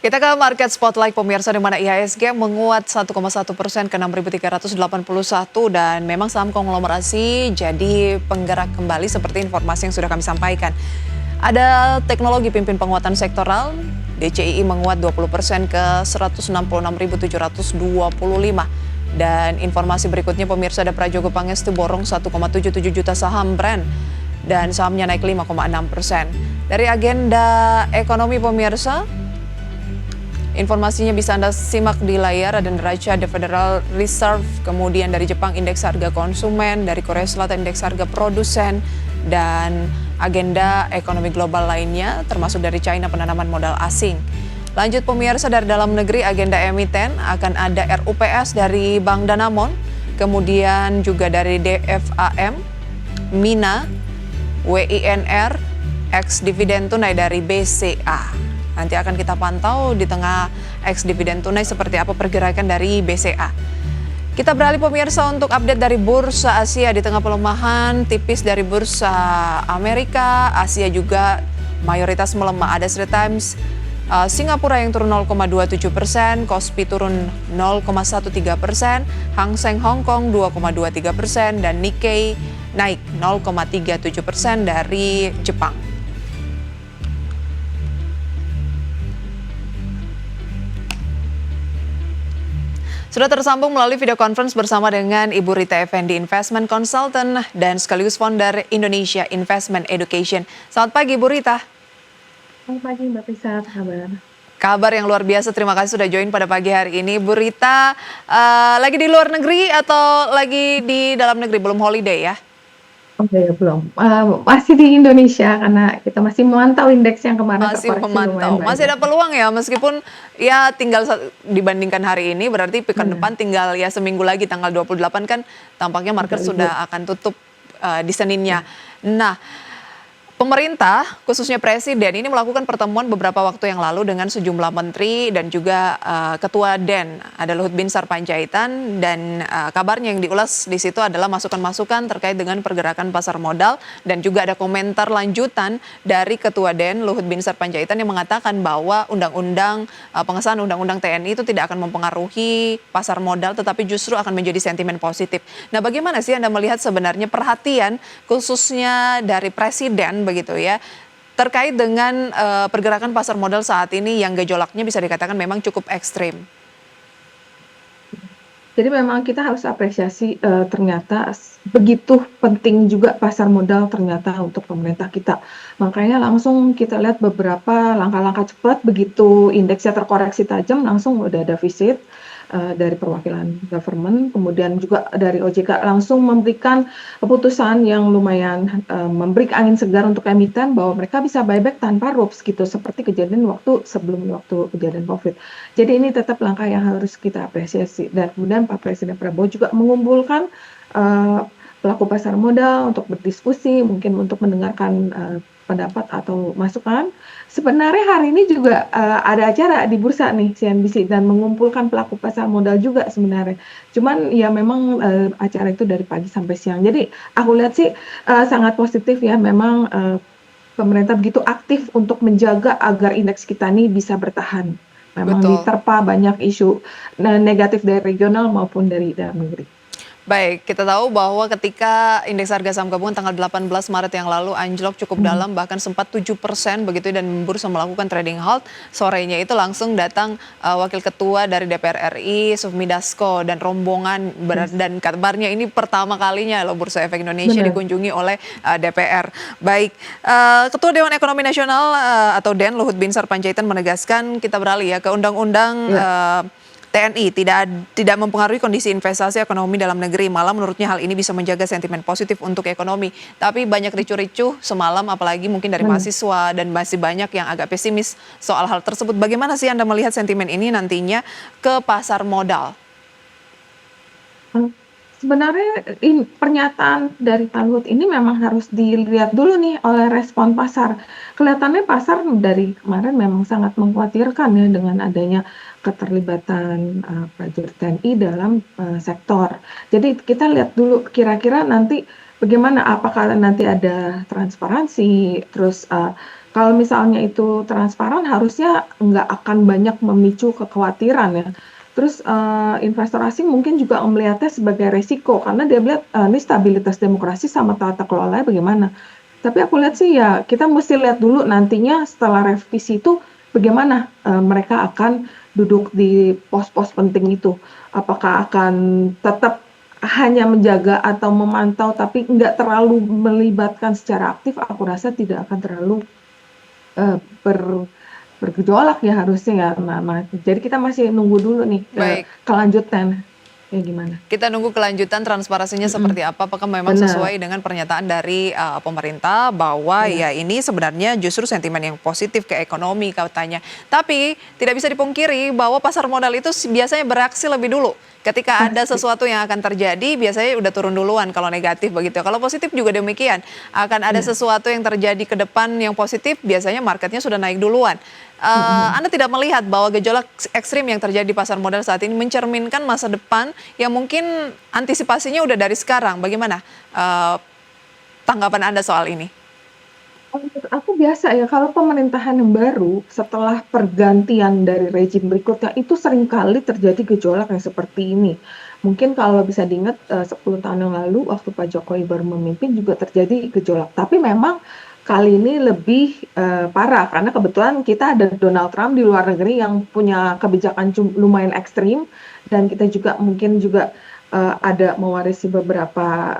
Kita ke market spotlight pemirsa, di mana IHSG menguat 1,1% ke 6.381 dan memang saham konglomerasi jadi penggerak kembali seperti informasi yang sudah kami sampaikan. Ada teknologi pimpin penguatan sektoral, DCII menguat 20% ke 166.725. Dan informasi berikutnya pemirsa, ada Prajogo Pangestu borong 1,77 juta saham brand dan sahamnya naik 5,6%. Dari agenda ekonomi pemirsa, informasinya bisa Anda simak di layar. Ada neraca The Federal Reserve, kemudian dari Jepang indeks harga konsumen, dari Korea Selatan indeks harga produsen, dan agenda ekonomi global lainnya termasuk dari China penanaman modal asing. Lanjut pemirsa, dari dalam negeri agenda emiten akan ada RUPS dari Bank Danamon, kemudian juga dari DFAM, Mina, WINR, ex dividen tunai dari BCA. Nanti akan kita pantau di tengah ex dividen tunai seperti apa pergerakan dari BCA. Kita beralih pemirsa untuk update dari Bursa Asia di tengah pelemahan tipis dari Bursa Amerika. Asia juga mayoritas melemah. Ada Straits Times Singapura yang turun 0,27%, Kospi turun 0,13%, Hang Seng Hong Kong 2,23%, dan Nikkei naik 0,37% dari Jepang. Sudah tersambung melalui video conference bersama dengan Ibu Rita Effendi, Investment Consultant dan sekaligus founder Indonesia Investment Education. Selamat pagi Ibu Rita. Selamat pagi Mbak Pisa, apa kabar? Kabar yang luar biasa, terima kasih sudah join pada pagi hari ini. Bu Rita, lagi di luar negeri atau lagi di dalam negeri, belum holiday ya? Oke, ya belum. Masih di Indonesia karena kita masih memantau indeks yang kemarin Masih terkoreksi lumayan memantau, masih banyak. ada peluang ya, meskipun ya tinggal dibandingkan hari ini, berarti pekan depan tinggal ya seminggu lagi tanggal 28 kan tampaknya market Agak libur. sudah akan tutup di Seninnya. Nah, pemerintah, khususnya Presiden, ini melakukan pertemuan beberapa waktu yang lalu dengan sejumlah menteri dan juga Ketua DEN, ada Luhut Binsar Panjaitan, dan kabarnya yang diulas di situ adalah masukan-masukan terkait dengan pergerakan pasar modal, dan juga ada komentar lanjutan dari Ketua DEN, Luhut Binsar Panjaitan, yang mengatakan bahwa pengesahan undang-undang TNI itu tidak akan mempengaruhi pasar modal, tetapi justru akan menjadi sentimen positif. Nah, bagaimana sih Anda melihat sebenarnya perhatian khususnya dari Presiden begitu ya, terkait dengan pergerakan pasar modal saat ini yang gejolaknya bisa dikatakan memang cukup ekstrim? Jadi memang kita harus apresiasi ternyata begitu penting juga pasar modal ternyata untuk pemerintah kita. Makanya langsung kita lihat beberapa langkah-langkah cepat, begitu indeksnya terkoreksi tajam langsung udah ada visit dari perwakilan government, kemudian juga dari OJK langsung memberikan keputusan yang lumayan memberi angin segar untuk emiten bahwa mereka bisa buyback tanpa rups gitu, seperti kejadian waktu kejadian COVID. Jadi ini tetap langkah yang harus kita apresiasi. Dan kemudian Pak Presiden Prabowo juga mengumpulkan pelaku pasar modal untuk berdiskusi, mungkin untuk mendengarkan pendapat atau masukan. Sebenarnya hari ini juga ada acara di bursa nih CNBC dan mengumpulkan pelaku pasar modal juga sebenarnya. Cuman ya memang acara itu dari pagi sampai siang. Jadi aku lihat sih sangat positif ya, memang pemerintah begitu aktif untuk menjaga agar indeks kita ini bisa bertahan. Memang Betul. diterpa banyak isu negatif dari regional maupun dari dalam negeri. Baik, kita tahu bahwa ketika indeks harga saham gabungan tanggal 18 Maret yang lalu anjlok cukup dalam, bahkan sempat 7% begitu, dan bursa melakukan trading halt. Sorenya itu langsung datang Wakil Ketua dari DPR RI, Sufmi Dasko, dan rombongan, dan kabarnya ini pertama kalinya loh Bursa Efek Indonesia Benar. dikunjungi oleh DPR. Baik, Ketua Dewan Ekonomi Nasional atau DEN, Luhut Binsar Panjaitan menegaskan, kita beralih ya ke undang-undang Ya. TNI tidak mempengaruhi kondisi investasi ekonomi dalam negeri, malah menurutnya hal ini bisa menjaga sentimen positif untuk ekonomi. Tapi banyak ricuh-ricuh semalam, apalagi mungkin dari mahasiswa, dan masih banyak yang agak pesimis soal hal tersebut. Bagaimana sih Anda melihat sentimen ini nantinya ke pasar modal? Sebenarnya pernyataan dari Pak Luhut ini memang harus dilihat dulu nih oleh respon pasar. Kelihatannya pasar dari kemarin memang sangat mengkhawatirkan ya dengan adanya keterlibatan prajurit TNI dalam sektor. Jadi kita lihat dulu kira-kira nanti bagaimana, apakah nanti ada transparansi, terus, kalau misalnya itu transparan harusnya nggak akan banyak memicu kekhawatiran ya. Terus, investor asing mungkin juga melihatnya sebagai resiko karena dia melihat, ini stabilitas demokrasi sama tata kelolanya bagaimana. Tapi aku lihat sih ya kita mesti lihat dulu nantinya setelah revisi itu bagaimana, mereka akan duduk di pos-pos penting itu. Apakah akan tetap hanya menjaga atau memantau tapi nggak terlalu melibatkan secara aktif, aku rasa tidak akan terlalu, eee, ber bergejolak ya harusnya ya. Nah, jadi kita masih nunggu dulu nih, Baik. kelanjutan kayak gimana. Kita nunggu kelanjutan transparansinya Mhm, seperti apa, apakah memang benar, sesuai dengan pernyataan dari pemerintah bahwa iya. ya ini sebenarnya justru sentimen yang positif ke ekonomi katanya. Tapi tidak bisa dipungkiri bahwa pasar modal itu biasanya bereaksi lebih dulu. Ketika ada Pasti. sesuatu yang akan terjadi, biasanya udah turun duluan kalau negatif begitu. Kalau positif juga demikian. Akan ada Iya. sesuatu yang terjadi ke depan yang positif, biasanya marketnya sudah naik duluan. Mhm mhm. Anda tidak melihat bahwa gejolak ekstrim yang terjadi di pasar modal saat ini mencerminkan masa depan yang mungkin antisipasinya udah dari sekarang. Bagaimana tanggapan Anda soal ini? Menurut aku biasa ya, kalau pemerintahan yang baru, setelah pergantian dari rejim berikutnya, itu seringkali terjadi gejolak yang seperti ini. Mungkin kalau bisa diingat, 10 tahun yang lalu waktu Pak Jokowi baru memimpin juga terjadi gejolak. Tapi memang kali ini lebih, parah karena kebetulan kita ada Donald Trump di luar negeri yang punya kebijakan lumayan ekstrim dan kita juga mungkin juga, ada mewarisi beberapa,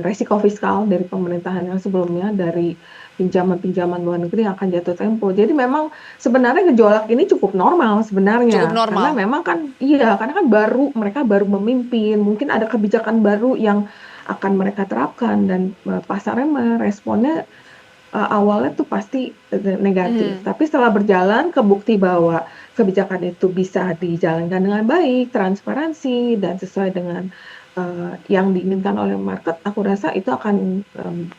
resiko fiskal dari pemerintahan yang sebelumnya, dari pinjaman-pinjaman luar negeri yang akan jatuh tempo. Jadi memang sebenarnya gejolak ini cukup normal Cukup sebenarnya, karena normal. memang kan iya, karena kan mereka baru memimpin, mungkin ada kebijakan baru yang akan mereka terapkan dan, pasarnya meresponnya, awalnya tuh pasti, negatif. Mhm. Tapi setelah berjalan kebukti bahwa kebijakan itu bisa dijalankan dengan baik, transparansi, dan sesuai dengan, yang diinginkan oleh market, aku rasa itu akan,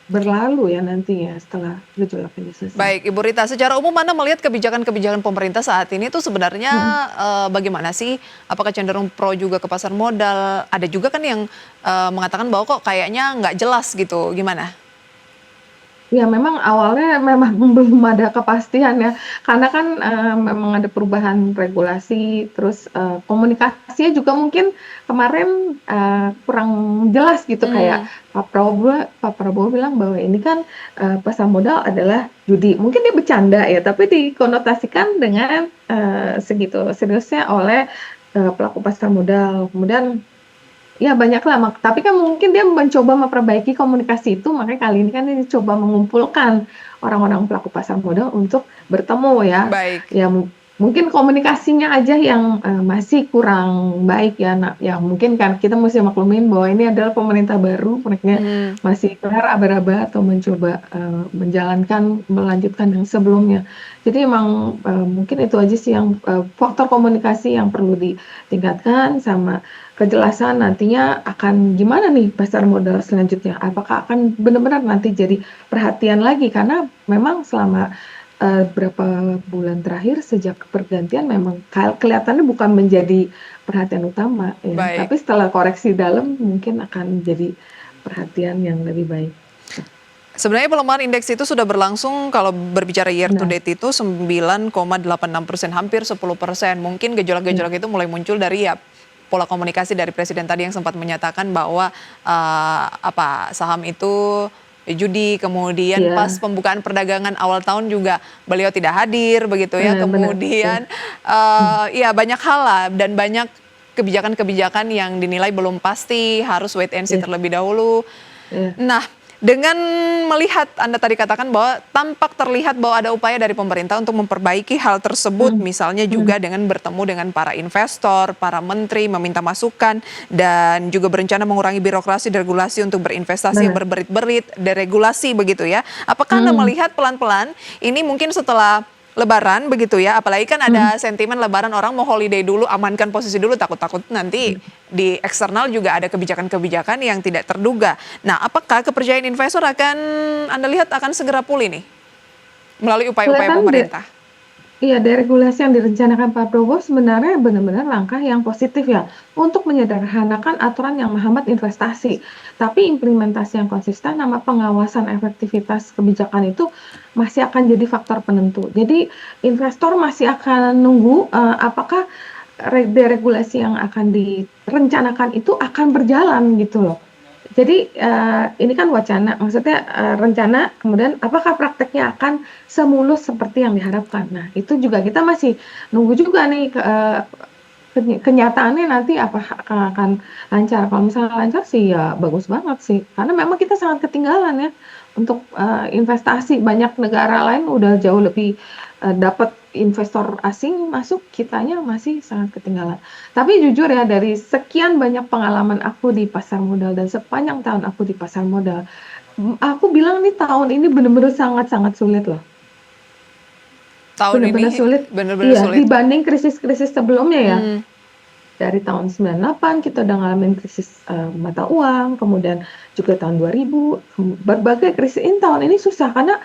berlalu ya nantinya setelah gejolak ini selesai. Baik, Ibu Rita, secara umum Anda melihat kebijakan-kebijakan pemerintah saat ini itu sebenarnya Mhm. bagaimana sih? Apakah cenderung pro juga ke pasar modal? Ada juga kan yang mengatakan bahwa kok kayaknya nggak jelas gitu, gimana? Ya memang awalnya memang belum ada kepastian ya, karena kan, memang ada perubahan regulasi, terus, komunikasinya juga mungkin kemarin, kurang jelas gitu kayak Hmm, Pak Prabowo bilang bahwa ini kan, pasar modal adalah judi. Mungkin dia bercanda ya, tapi dikonotasikan dengan, segitu seriusnya oleh, pelaku pasar modal. Kemudian ya banyaklah, tapi kan mungkin dia mencoba memperbaiki komunikasi itu, makanya kali ini kan dia coba mengumpulkan orang-orang pelaku pasar modal untuk bertemu ya. baik. Ya mungkin komunikasinya aja yang, masih kurang baik ya, ya mungkin kan kita mesti maklumin bahwa ini adalah pemerintah baru, mereka Hmm. masih aba-aba atau mencoba, melanjutkan yang sebelumnya. Jadi emang, mungkin itu aja sih yang, faktor komunikasi yang perlu ditingkatkan sama kejelasan nantinya akan gimana nih pasar modal selanjutnya? Apakah akan benar-benar nanti jadi perhatian lagi? Karena memang selama, berapa bulan terakhir sejak pergantian memang kelihatannya bukan menjadi perhatian utama ya, Baik. tapi setelah koreksi dalam mungkin akan jadi perhatian yang lebih baik. Sebenarnya pelemahan indeks itu sudah berlangsung kalau berbicara year to Benar, date itu 9,86%, hampir 10%. Mungkin iya gejolak-gejolak itu mulai muncul dari ya pola komunikasi dari presiden tadi yang sempat menyatakan bahwa saham itu judi, kemudian pas iya, pembukaan perdagangan awal tahun juga beliau tidak hadir begitu ya. benar, iya, Kemudian mhm, ya banyak hal lah dan banyak kebijakan-kebijakan yang dinilai belum pasti, harus wait and see iya terlebih dahulu. iya, Nah, dengan melihat Anda tadi katakan bahwa tampak terlihat bahwa ada upaya dari pemerintah untuk memperbaiki hal tersebut, mhm misalnya mhm, juga dengan bertemu dengan para investor, para menteri, meminta masukan, dan juga berencana mengurangi birokrasi dan regulasi untuk berinvestasi yang benar, berberit-berit, deregulasi begitu ya. Apakah Anda mhm melihat pelan-pelan ini mungkin setelah Lebaran begitu ya, apalagi kan mhm, ada sentimen Lebaran orang mau holiday dulu, amankan posisi dulu, takut-takut nanti iya. di eksternal juga ada kebijakan-kebijakan yang tidak terduga. Nah, apakah kepercayaan investor akan Anda lihat akan segera pulih nih melalui upaya-upaya Kelihatan pemerintah? Iya, deregulasi yang direncanakan Pak Prabowo sebenarnya benar-benar langkah yang positif ya, untuk menyederhanakan aturan yang menghambat investasi. Tapi implementasi yang konsisten sama pengawasan efektivitas kebijakan itu masih akan jadi faktor penentu. Jadi investor masih akan nunggu apakah deregulasi yang akan direncanakan itu akan berjalan gitu loh. Jadi ini kan wacana, maksudnya rencana, kemudian apakah prakteknya akan semulus seperti yang diharapkan. Nah, itu juga kita masih nunggu juga nih kenyataannya nanti apakah akan lancar. Kalau misalnya lancar sih ya bagus banget sih, karena memang kita sangat ketinggalan ya untuk investasi. Banyak negara lain udah jauh lebih dapat investor asing masuk, kitanya masih sangat ketinggalan. Tapi jujur ya, dari sekian banyak pengalaman aku di pasar modal dan sepanjang tahun aku di pasar modal, aku bilang nih tahun ini benar-benar sangat-sangat sulit loh. Tahun Benar-benar ini sulit. benar-benar Iya, sulit. dibanding krisis-krisis sebelumnya ya. Hmm, Dari tahun 98 kita udah ngalamin krisis mata uang, kemudian juga tahun 2000, berbagai krisis. Ini tahun ini susah karena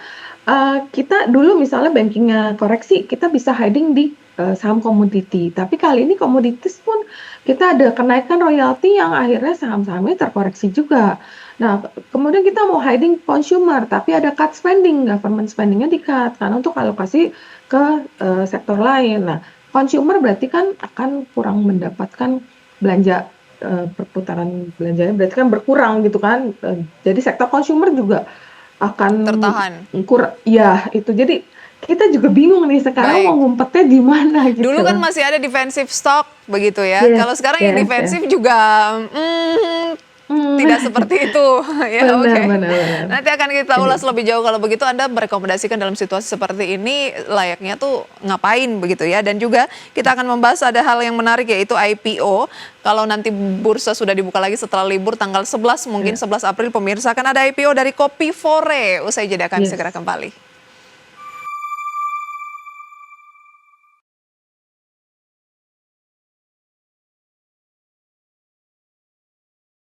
kita dulu misalnya bankingnya koreksi, kita bisa hiding di saham komoditi. Tapi kali ini komoditis pun kita ada kenaikan royalti yang akhirnya saham-sahamnya terkoreksi juga. Nah, kemudian kita mau hiding consumer, tapi ada cut spending, government spendingnya di-cut karena untuk alokasi ke sektor lain. Nah, consumer berarti kan akan kurang mendapatkan belanja, perputaran belanjanya berarti kan berkurang gitu kan. Jadi sektor consumer juga akan tertahan. ya itu. Jadi kita juga bingung nih sekarang mau Baik. ngumpetnya di mana Dulu gitu kan loh. masih ada defensive stock begitu ya. Yes, Kalau sekarang yang yes, yes. defensif juga tidak seperti itu. Ya, Benar, oke. benar, benar. Nanti akan kita Ini ulas lebih jauh. Kalau begitu Anda merekomendasikan dalam situasi seperti ini layaknya tuh ngapain begitu ya. Dan juga kita akan membahas ada hal yang menarik yaitu IPO. Kalau nanti bursa sudah dibuka lagi setelah libur tanggal 11 mungkin ya, 11 April pemirsa akan ada IPO dari Kopi Fore. Usai jeda kami segera yes. kembali.